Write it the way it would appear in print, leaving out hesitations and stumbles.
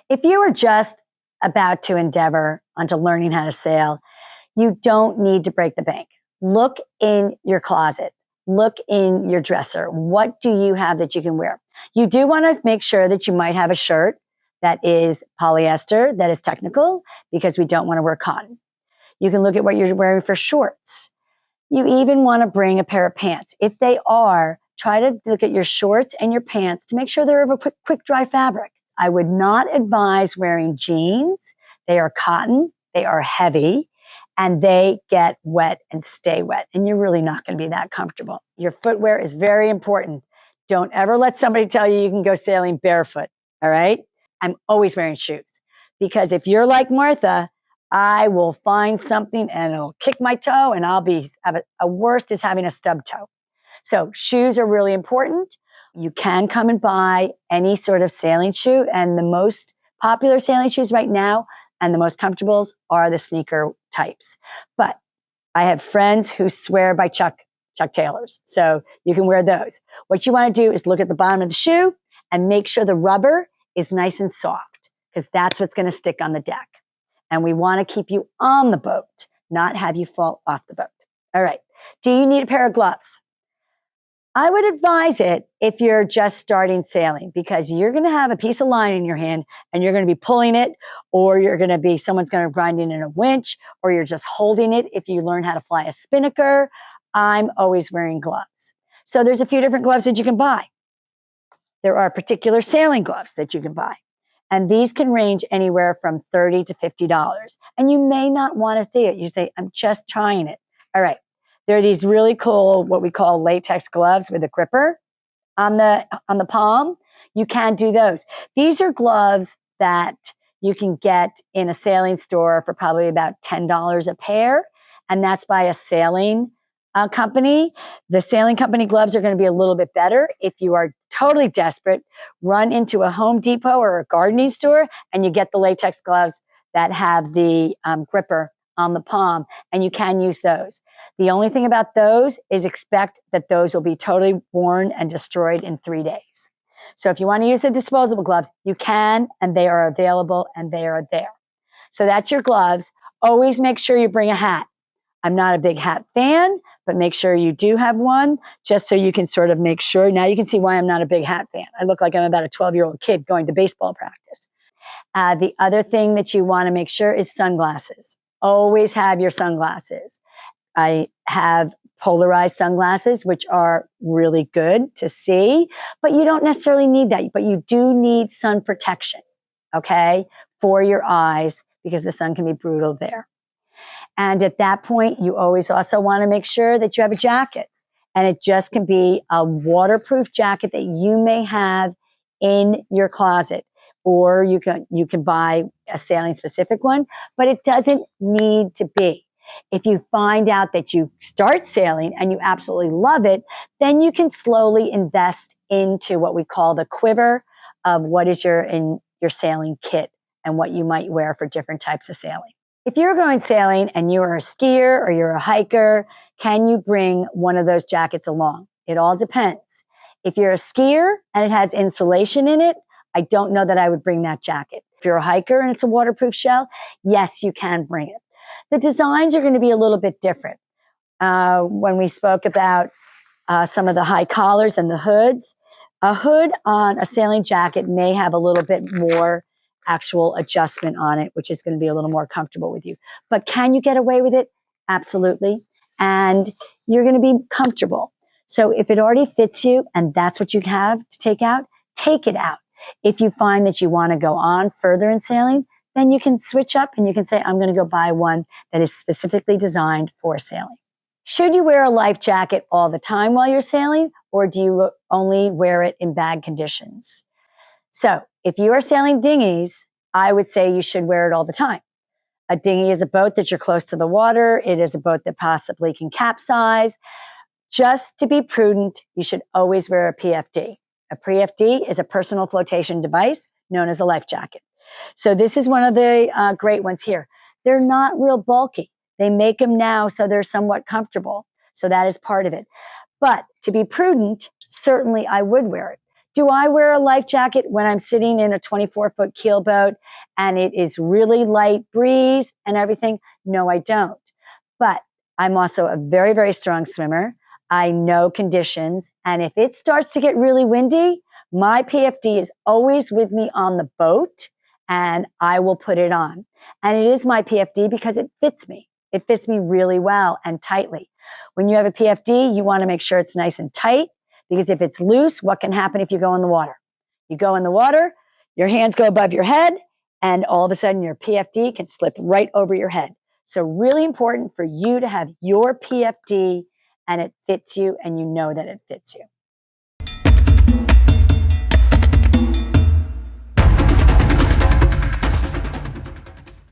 If you are just about to endeavor onto learning how to sail, you don't need to break the bank. Look in your closet. Look in your dresser. What do you have that you can wear? You do want to make sure that you might have a shirt that is polyester, that is technical, because we don't want to wear cotton. You can look at what you're wearing for shorts. You even want to bring a pair of pants. If they are, try to look at your shorts and your pants to make sure they're of a quick dry fabric. I would not advise wearing jeans. They are cotton, they are heavy, and they get wet and stay wet. And you're really not going to be that comfortable. Your footwear is very important. Don't ever let somebody tell you can go sailing barefoot. All right. I'm always wearing shoes because if you're like Martha, I will find something and it'll kick my toe and I'll be a worst is having a stub toe. So shoes are really important. You can come and buy any sort of sailing shoe, and the most popular sailing shoes right now and the most comfortables are the sneaker types. But I have friends who swear by Chuck Taylors, so you can wear those. What you want to do is look at the bottom of the shoe and make sure the rubber is nice and soft, because that's what's going to stick on the deck. And we want to keep you on the boat, not have you fall off the boat. All right. Do you need a pair of gloves? I would advise it if you're just starting sailing, because you're going to have a piece of line in your hand and you're going to be pulling it, or someone's going to grind it in a winch, or you're just holding it. If you learn how to fly a spinnaker, I'm always wearing gloves. So there's a few different gloves that you can buy. There are particular sailing gloves that you can buy. And these can range anywhere from $30 to $50. And you may not want to see it. You say, I'm just trying it. All right. There are these really cool, what we call latex gloves with a gripper on the palm. You can do those. These are gloves that you can get in a sailing store for probably about $10 a pair. And that's by a sailing company. The sailing company gloves are going to be a little bit better. If you are totally desperate, run into a Home Depot or a gardening store and you get the latex gloves that have the gripper on the palm, and you can use those. The only thing about those is expect that those will be totally worn and destroyed in 3 days. So if you want to use the disposable gloves, you can, and they are available and they are there. So that's your gloves. Always make sure you bring a hat. I'm not a big hat fan, but make sure you do have one, just so you can sort of make sure. Now you can see why I'm not a big hat fan. I look like I'm about a 12-year-old kid going to baseball practice. The other thing that you want to make sure is sunglasses. Always have your sunglasses. I have polarized sunglasses, which are really good to see, but you don't necessarily need that. But you do need sun protection, okay, for your eyes, because the sun can be brutal there. And at that point, you always also want to make sure that you have a jacket. And it just can be a waterproof jacket that you may have in your closet. Or you can buy a sailing specific one, but it doesn't need to be. If you find out that you start sailing and you absolutely love it, then you can slowly invest into what we call the quiver of what is in your sailing kit and what you might wear for different types of sailing. If you're going sailing and you are a skier or you're a hiker, can you bring one of those jackets along? It all depends. If you're a skier and it has insulation in it, I don't know that I would bring that jacket. If you're a hiker and it's a waterproof shell, yes, you can bring it. The designs are going to be a little bit different. When we spoke about some of the high collars and the hoods, a hood on a sailing jacket may have a little bit more actual adjustment on it, which is going to be a little more comfortable with you. But can you get away with it? Absolutely. And you're going to be comfortable. So if it already fits you and that's what you have to take it out. If you find that you want to go on further in sailing, then you can switch up and you can say, I'm going to go buy one that is specifically designed for sailing. Should you wear a life jacket all the time while you're sailing, or do you only wear it in bad conditions? So if you are sailing dinghies, I would say you should wear it all the time. A dinghy is a boat that you're close to the water. It is a boat that possibly can capsize. Just to be prudent, you should always wear a PFD. A PFD is a personal flotation device known as a life jacket. So this is one of the great ones here. They're not real bulky. They make them now so they're somewhat comfortable. So that is part of it. But to be prudent, certainly I would wear it. Do I wear a life jacket when I'm sitting in a 24-foot keelboat and it is really light breeze and everything? No, I don't. But I'm also a very, very strong swimmer. I know conditions. And if it starts to get really windy, my PFD is always with me on the boat and I will put it on. And it is my PFD because it fits me. It fits me really well and tightly. When you have a PFD, you want to make sure it's nice and tight, because if it's loose, what can happen if you go in the water? You go in the water, your hands go above your head, and all of a sudden your PFD can slip right over your head. So really important for you to have your PFD and it fits you and you know that it fits you.